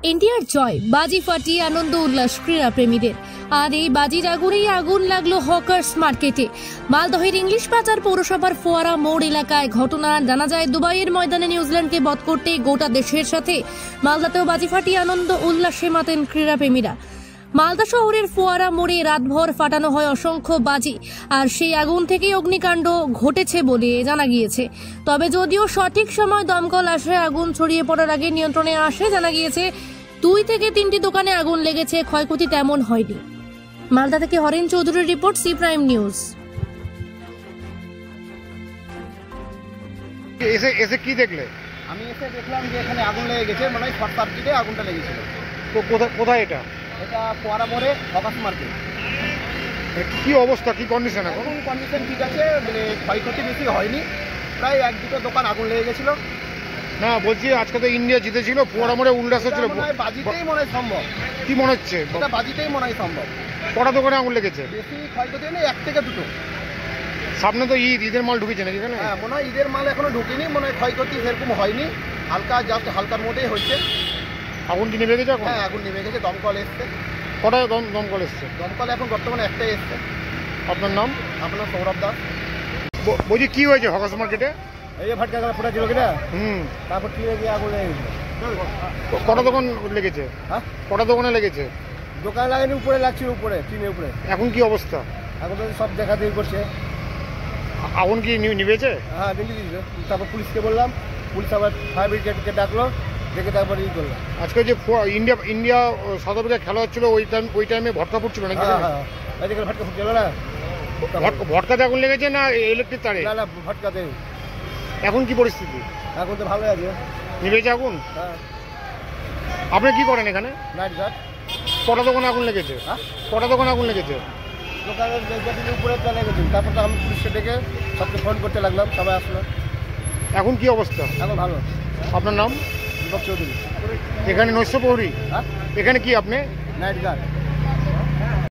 ইন্ডিয়ার জয়, বাজি ফাটিয়ে আনন্দ উল্লাস ক্রীড়া প্রেমীদের। আর এই বাজির আগুনেই আগুন লাগলো হকার্স মার্কেটে। মালদহের ইংলিশ বাজার পৌরসভার ফোয়ারা মোড় এলাকায় ঘটনা। জানা যায়, দুবাইয়ের ময়দানে নিউজিল্যান্ডকে বধ করতে গোটা দেশের সাথে মালদাতেও বাজি ফাটিয়ে আনন্দ উল্লাসে মাতেন ক্রীড়া প্রেমীরা। মালদা শহরের ফোয়ারা মোড়ে রাতভর ফাটানো হয় অসংখ্য বাজি, আর সেই আগুন থেকেই অগ্নিকাণ্ড ঘটেছে বলে জানা গিয়েছে। তবে যদিও সঠিক সময় দমকল আসে, আগুন ছড়িয়ে পড়ার আগে নিয়ন্ত্রণে আসে। জানা গিয়েছে 2 থেকে 3টি দোকানে আগুন লেগেছে, ক্ষয়ক্ষতি তেমন হয়নি। মালদা থেকে হরেন চৌধুরীর রিপোর্ট, সি প্রাইম নিউজ। এসে কি দেখলে? আমি এসে দেখলাম যে এখানে আগুন লেগে গেছে, মানে হয় শর্ট সার্কিটে আগুনটা লেগেছিল। তো কোথায় এটা? এটা ফোয়ারা মোড়ে হকার্স মার্কেট। কি অবস্থা, কি কন্ডিশন? এখন কন্ডিশন ঠিক আছে, মানে ক্ষয়ক্ষতি বেশি হয়নি। প্রায় 1-2টো দোকান আগুন লেগে গেছিল। না, বলছি আজকে তো ইন্ডিয়া জিতেছিল, ফোয়ারা মোড়ে উল্লাস হচ্ছিল। বাজিতেই মনে হয় সম্ভব। কি মনে হচ্ছে? এটা বাজিতেই মনে হয় সম্ভব। কটা দোকানে আগুন লেগেছে? বেশি ক্ষয়ক্ষতি নেই, 1 থেকে 2টো। সামনে তো ঈদের মাল ঢুকেছে নাকি এখানে? হ্যাঁ, মনে হয় ঈদের মাল এখনো ঢুকেনি, মনে হয় ক্ষয়ক্ষতি সেরকম হয়নি। হালকা, জাস্ট হালকার মধ্যেই হয়েছে। আগুন কি নেমে গেছে এখন? হ্যাঁ, আগুন নেমে গেছে, দমকল এসছে। কটায় দমকল এসছে? দমকল এখন বর্তমানে একটাই এসছে। আপনার নাম? আপনার সৌরভ দাস। বলছি কি হয়েছে হকার্স মার্কেটে? এই যে ফাটকা ফোটা ছিল কিনা, তারপর কি গিয়ে আগুন লেগে গেছে। কটা দোকান লেগেছে? হ্যাঁ, কটা দোকানে লেগেছে? দোকান লাগেনি, উপরে লাগছিল, উপরে টিনের উপরে। এখন কি অবস্থা? এখন তো সব দেখাদেখি করছে। আগুন কি নিভেছে? হ্যাঁ, নিভে দিয়েছিল। তারপর পুলিশকে বললাম, পুলিশ আবার ফায়ার ব্রিগেডকে ডাকলো, দেখে তারপর করলাম। আজকে যে ইন্ডিয়া সাউথ আফ্রিকা খেলা হচ্ছিল, ওই টাইমে ভটকা পড়ছিল নাকি? হ্যাঁ, এদিকে ভটকা ফুটছিল না। ভটকাতে আগুন লেগেছে না ইলেকট্রিক তারে? না, ভটকাতে। এখন কি পরিস্থিতি? এখন তো ভালো আছে। নিভেছে আগুন? হ্যাঁ। আপনি কি করেন এখানে? Night guard. কটা দোকানে আগুন লেগেছে? হ্যাঁ, কটা দোকানে আগুন লেগেছে? দোকানের উপরে চলে গেছে। তারপর তো আমি পুলিশকে ডেকে সবকে ফোন করতে লাগলাম, সবাই আসলো। এখন কি অবস্থা? এখন ভালো। আপনার নাম? দীপক চৌধুরী। এখানে নৈশ প্রহরী? হ্যাঁ, এখানে কি আপনি? Night guard.